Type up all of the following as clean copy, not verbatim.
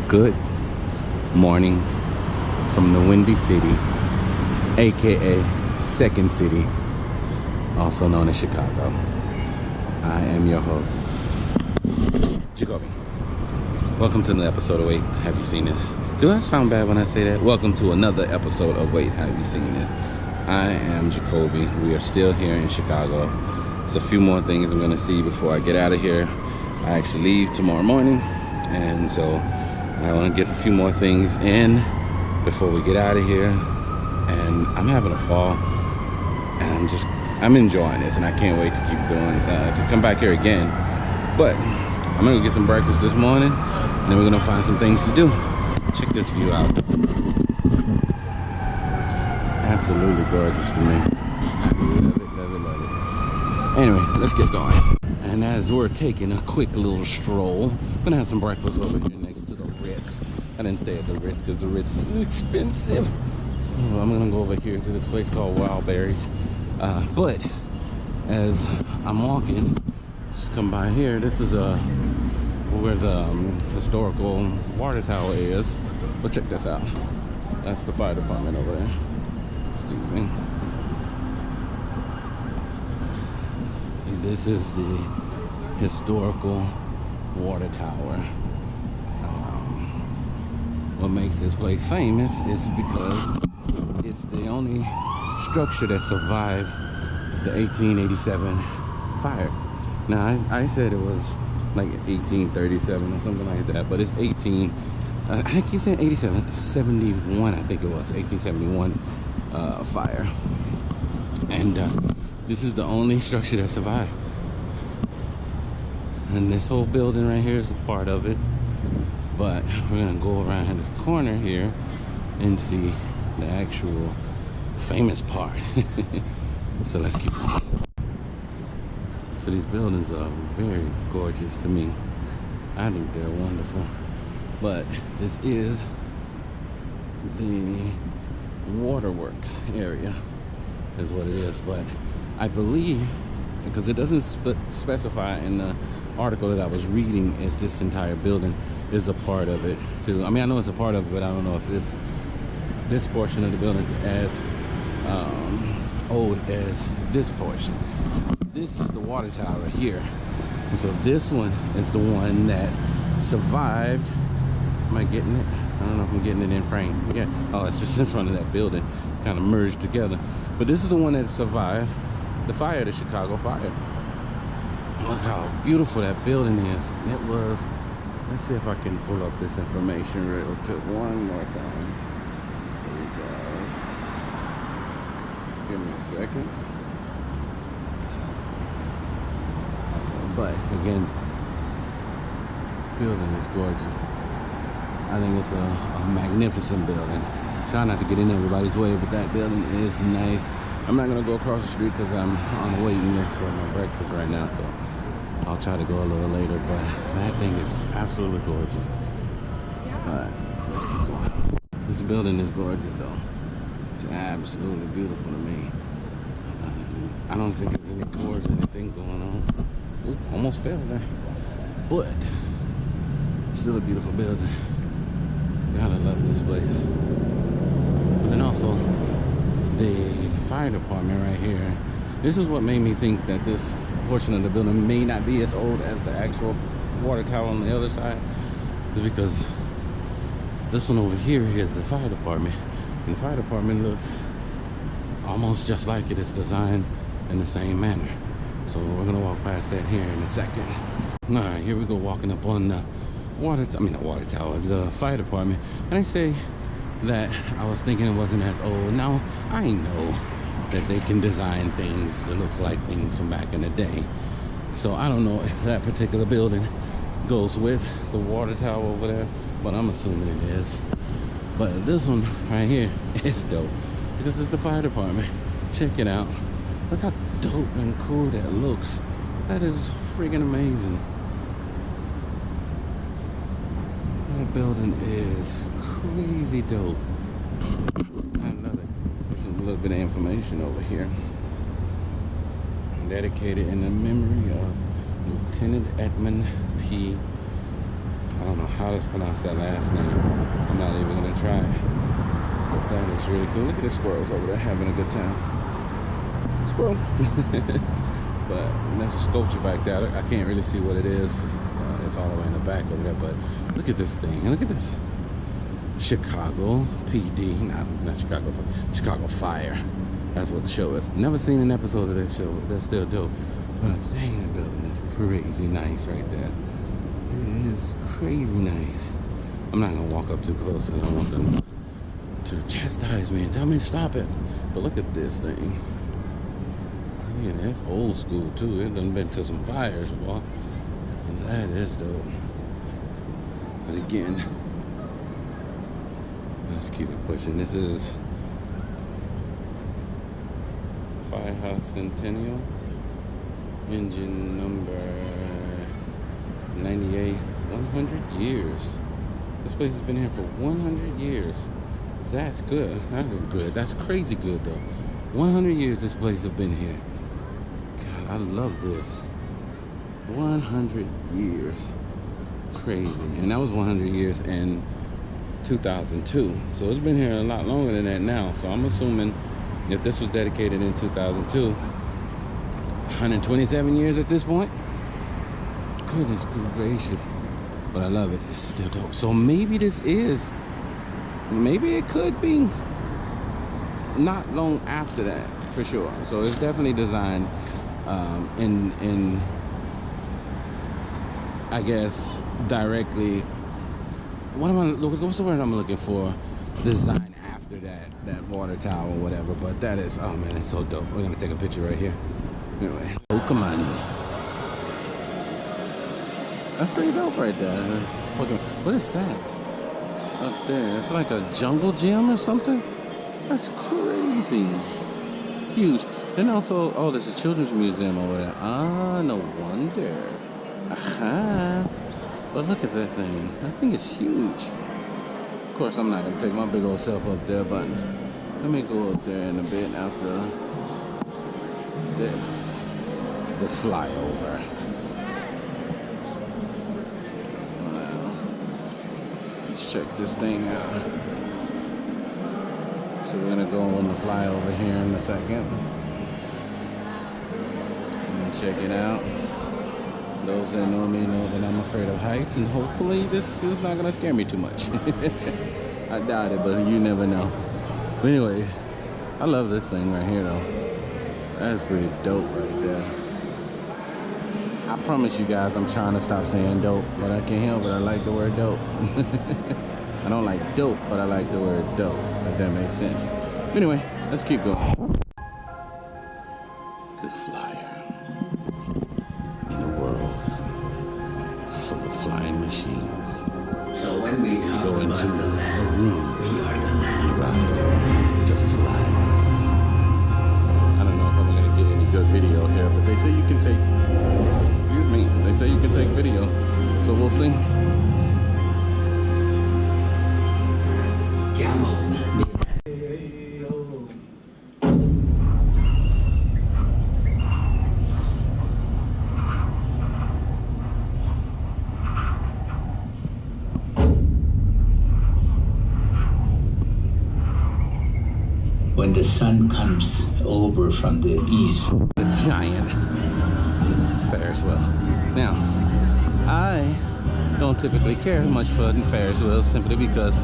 Good morning from the Windy City, aka Second City, also known as Chicago. I am your host, Jacoby. Welcome to another episode of Wait, Have You Seen This? Do I sound bad when I say that? Welcome to another episode of Wait, Have You Seen This? I am Jacoby. We are still here in Chicago. There's a few more things I'm going to see before I get out of here. I actually leave tomorrow morning, and so I want to get a few more things in before we get out of here. And I'm having a ball, and I'm enjoying this, and I can't wait to keep doing to come back here again. But I'm gonna go get some breakfast this morning, and then we're gonna find some things to do. Check this view out. Absolutely gorgeous to me. I love it. Anyway, let's get going. And as we're taking a quick little stroll, I'm gonna have some breakfast over here next to the Ritz. I didn't stay at the Ritz because the Ritz is expensive. I'm gonna go over here to this place called Wild Berries. But as I'm walking, just come by here. This is where the historical water tower is. But check this out. That's the fire department over there. Excuse me. And this is the historical water tower. What makes this place famous is because it's the only structure that survived the 1887 fire. Now, I said it was like 1837 or something like that, but it's I keep saying 87, 71, I think it was, 1871 fire. And this is the only structure that survived. And this whole building right here is a part of it. But we're gonna go around this corner here and see the actual famous part. So let's keep going. So these buildings are very gorgeous to me. I think they're wonderful. But this is the waterworks area, is what it is. But I believe, because it doesn't specify in the article that I was reading, if this entire building is a part of it too. I mean, I know it's a part of it, but I don't know if this portion of the building is as old as this portion. This is the water tower here. And so this one is the one that survived. Am I getting it? I don't know if I'm getting it in frame. Yeah. Oh, it's just in front of that building, kind of merged together. But this is the one that survived the fire, the Chicago fire. Look how beautiful that building is. It was. Let's see if I can pull up this information real quick one more time. Here it goes. Give me a second. But again, building is gorgeous. I think it's a magnificent building. Try not to get in everybody's way, but that building is nice. I'm not gonna go across the street because I'm on a waiting list for my breakfast right now, so I'll try to go a little later, but that thing is absolutely gorgeous. But let's keep going. This building is gorgeous though. It's absolutely beautiful to me. I don't think there's any doors or anything going on. Ooh, almost fell there. But still a beautiful building. Gotta love this place. But then also the fire department right here. This is what made me think that this portion of the building may not be as old as the actual water tower on the other side, is because this one over here is the fire department, and the fire department looks almost just like it. It's designed in the same manner. So we're gonna walk past that here in a second. All right, here we go, walking up on the the fire department. And I say that I was thinking it wasn't as old. Now I know that they can design things to look like things from back in the day. So I don't know if that particular building goes with the water tower over there, but I'm assuming it is. But this one right here is dope because it's the fire department. Check it out. Look how dope and cool that looks. That is freaking amazing. That building is crazy dope. I love it. There's a little bit of information over here. Dedicated in the memory of Lieutenant Edmund P. I don't know how to pronounce that last name. I'm not even gonna try. But that is really cool. Look at the squirrels over there having a good time. Squirrel. But there's a sculpture back there. I can't really see what it is. It's all the way in the back over there. But look at this thing. Look at this. Chicago PD. Not Chicago. Chicago Fire. That's what the show is. Never seen an episode of that show. That's still dope. But dang, that building is crazy nice right there. It is crazy nice. I'm not gonna walk up too close. I don't want them to chastise me and tell me to stop it. But look at this thing. Yeah, that's old school too. It done been to some fires, boy. And that is dope. But again, let's keep it pushing. This is Firehouse Centennial. Engine number 98. 100 years. This place has been here for 100 years. That's good. That's good. That's crazy good though. 100 years this place has been here. God, I love this. 100 years. Crazy. And that was 100 years in 2002. So it's been here a lot longer than that now. So I'm assuming if this was dedicated in 2002, 127 years at this point. Goodness gracious. But I love it. It's still dope. So maybe this is, maybe it could be not long after that, for sure. So it's definitely designed in I guess directly. What's the word I'm looking for? Design after that water tower or whatever. But that is, oh man, it's so dope. We're gonna take a picture right here. Anyway, oh come on. That's pretty dope right there. What is that? Up there. It's like a jungle gym or something? That's crazy. Huge. Then also, oh, there's a children's museum over there. Ah, no wonder. Aha. But look at that thing. That thing is huge. Of course, I'm not going to take my big old self up there, but let me go up there in a bit after this. The flyover. Check this thing out. So we're gonna go on the flyover here in a second and check it out. Those that know me know that I'm afraid of heights, and hopefully this is not gonna scare me too much. I doubt it, but you never know. But anyway, I love this thing right here though. That's pretty dope right there. I promise you guys I'm trying to stop saying dope, but I can't help it. I like the word dope. I don't like dope, but I like the word dope, if that makes sense. Anyway, let's keep going. The flyer. In a world full of flying machines. So when we go into a room and ride the flyer. I don't know if I'm gonna get any good video here, but they say you can take, excuse me, they say you can take video, so we'll see. When the sun comes over from the east. A giant Ferris wheel. Now, I don't typically care much for Ferris wheels simply because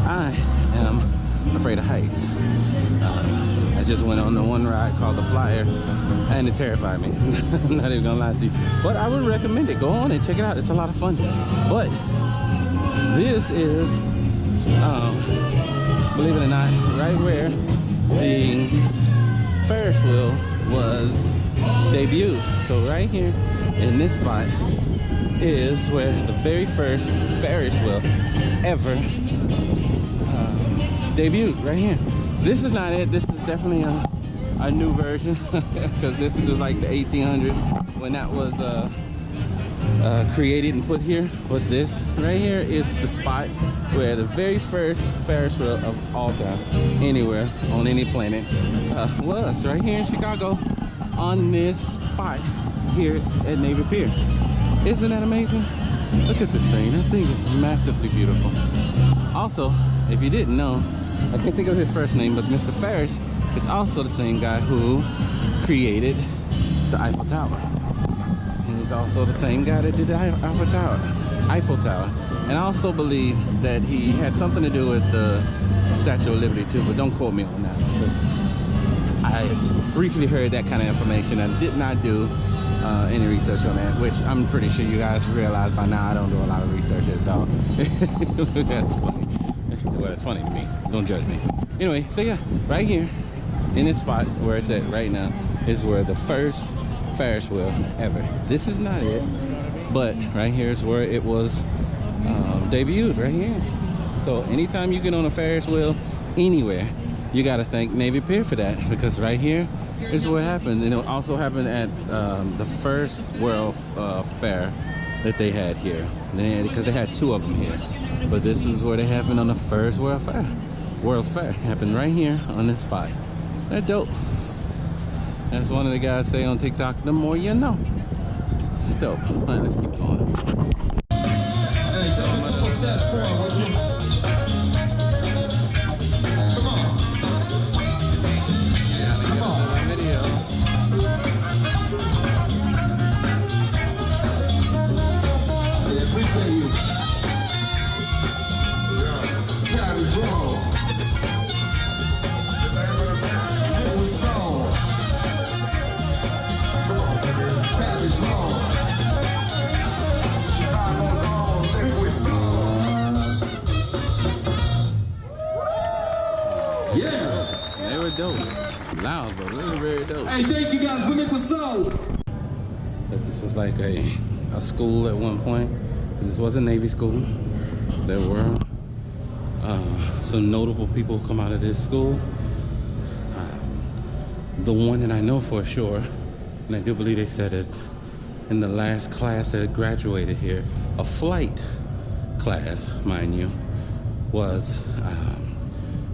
I am afraid of heights. I just went on the one ride called the Flyer and it terrified me. I'm not even gonna lie to you. But I would recommend it. Go on and check it out. It's a lot of fun. But this is, believe it or not, right where the Ferris wheel was debuted. So right here in this spot is where the very first Ferris wheel ever debuted, right here. This is not it. This is definitely a new version because this was like the 1800s when that was created and put here. But this right here is the spot where the very first Ferris wheel of all time, anywhere on any planet, was right here in Chicago on this spot here at Navy Pier. Isn't that amazing? Look at this thing. That thing is massively beautiful. Also, if you didn't know, I can't think of his first name, but Mr. Ferris is also the same guy who created the Eiffel Tower. He's also the same guy that did the Eiffel Tower. And I also believe that he had something to do with the Statue of Liberty too, but don't quote me on that. I briefly heard that kind of information and did not do any research on that, which I'm pretty sure you guys realize by now I don't do a lot of research at all. That's funny. Well, it's funny to me. Don't judge me. Anyway, so yeah, right here in this spot where it's at right now is where the first Ferris wheel ever. This is not it, but right here is where it was debuted, right here. So anytime you get on a Ferris wheel anywhere, you got to thank Navy Pier for that, because right here is where it happened. And it also happened at the first World Fair that they had here, because they had two of them here. But this is where they happened on the first World's Fair. It happened right here on this spot. They're dope. As one of the guys say on TikTok, the more you know. It's dope. All right, let's keep going. Hey, take a couple steps forward, would you? Come on. Yeah, come on. Video. Yeah, appreciate you. Yeah. Carries wrong. It was song. Carries wrong. Yeah, they were dope. Loud, but they were very dope. Hey, thank you guys. We make the song. But this was like a school at one point. This was a Navy school. There were some notable people come out of this school. The one that I know for sure, and I do believe they said it in the last class that graduated here, a flight class, mind you, was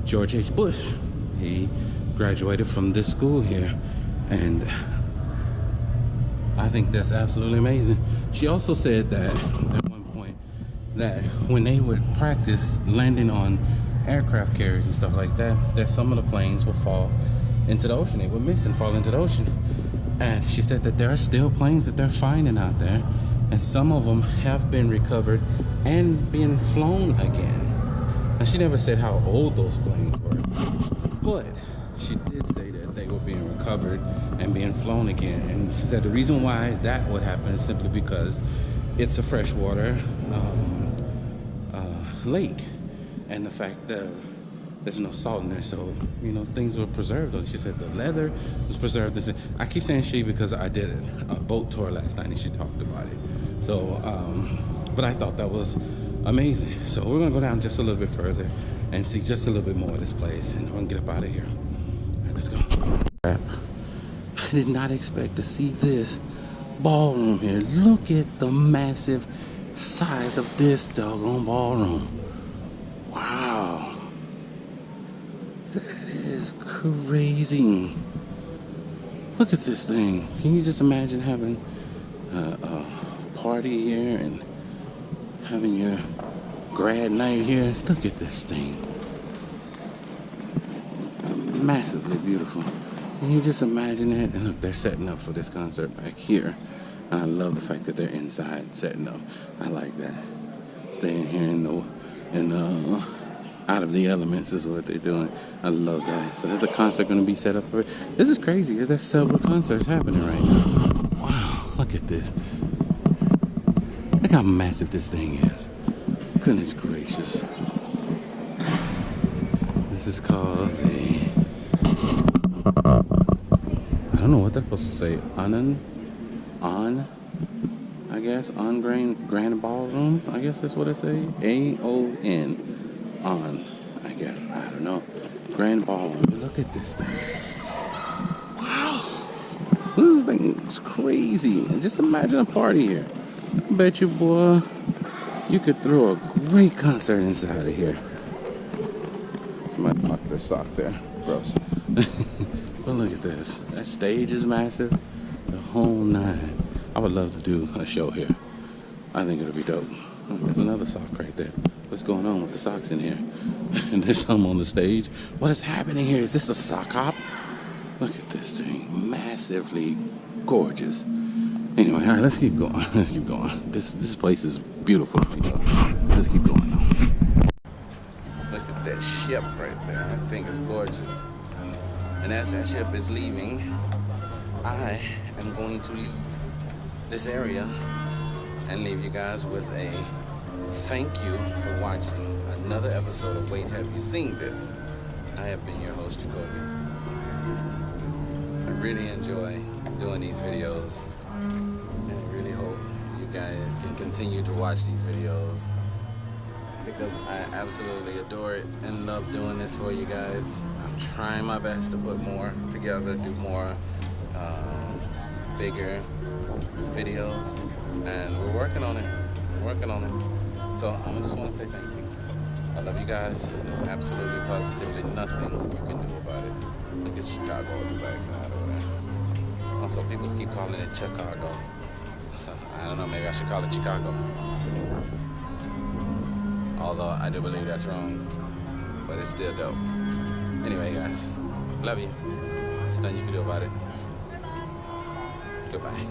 George H. Bush. He graduated from this school here, and I think that's absolutely amazing. She also said that at one point that when they would practice landing on aircraft carriers and stuff like that, that some of the planes would fall into the ocean. They would miss and fall into the ocean. And she said that there are still planes that they're finding out there, and some of them have been recovered and being flown again. And she never said how old those planes were, but she did say that they were being recovered and being flown again. And she said the reason why that would happen is simply because it's a freshwater lake, and the fact that there's no salt in there, so you know things were preserved. She said the leather was preserved. I keep saying she because I did a boat tour last night and she talked about it. So, but I thought that was amazing. So we're gonna go down just a little bit further and see just a little bit more of this place, and we're gonna get up out of here. All right, let's go. Crap. I did not expect to see this ballroom here. Look at the massive size of this doggone ballroom. Wow. That is crazy. Look at this thing. Can you just imagine having a party here and having your grad night here? Look at this thing. Massively beautiful. Can you just imagine it? And look, they're setting up for this concert back here. And I love the fact that they're inside setting up. I like that. Staying here in the out of the elements is what they're doing. I love that. So there's a concert going to be set up for it. This is crazy because there's several concerts happening right now. Wow, look at this. Look how massive this thing is. Goodness gracious. This is called the, I don't know what they're supposed to say. I guess, on Grand Ballroom. I guess that's what I say. A-O-N. On, I guess. I don't know. Grand Ballroom. Look at this thing. Wow. This thing is crazy. And just imagine a party here. I bet you, boy, you could throw a great concert inside of here. Somebody knocked the sock there. Gross. But look at this. That stage is massive. The whole nine. I would love to do a show here. I think it'll be dope. Oh, there's another sock right there. What's going on with the socks in here? And there's some on the stage. What is happening here? Is this a sock hop? Look at this thing. Massively gorgeous. Anyway, all right, let's keep going. Let's keep going. This place is beautiful. Let's keep going though. Look at that ship right there. I think it's gorgeous. And as that ship is leaving, I am going to leave this area and leave you guys with a thank you for watching another episode of Wait, Have You Seen This? I have been your host, Jacoby. I really enjoy doing these videos, and I really hope you guys can continue to watch these videos because I absolutely adore it and love doing this for you guys. I'm trying my best to put more together, do more bigger videos, and we're working on it. So I just want to say thank you. I love you guys. There's absolutely positively nothing you can do about it. Look at Chicago on the backside over there. Also, people keep calling it Chicago. So, I don't know, maybe I should call it Chicago. Although I do believe that's wrong, but it's still dope. Anyway, guys, love you. There's nothing you can do about it. Goodbye.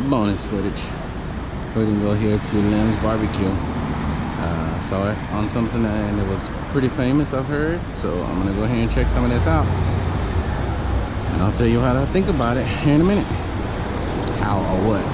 Bonus footage. We're gonna go here to Lem's Barbecue. Saw it on something and it was pretty famous, I've heard. So I'm gonna go ahead and check some of this out. And I'll tell you how to think about it here in a minute. How or what.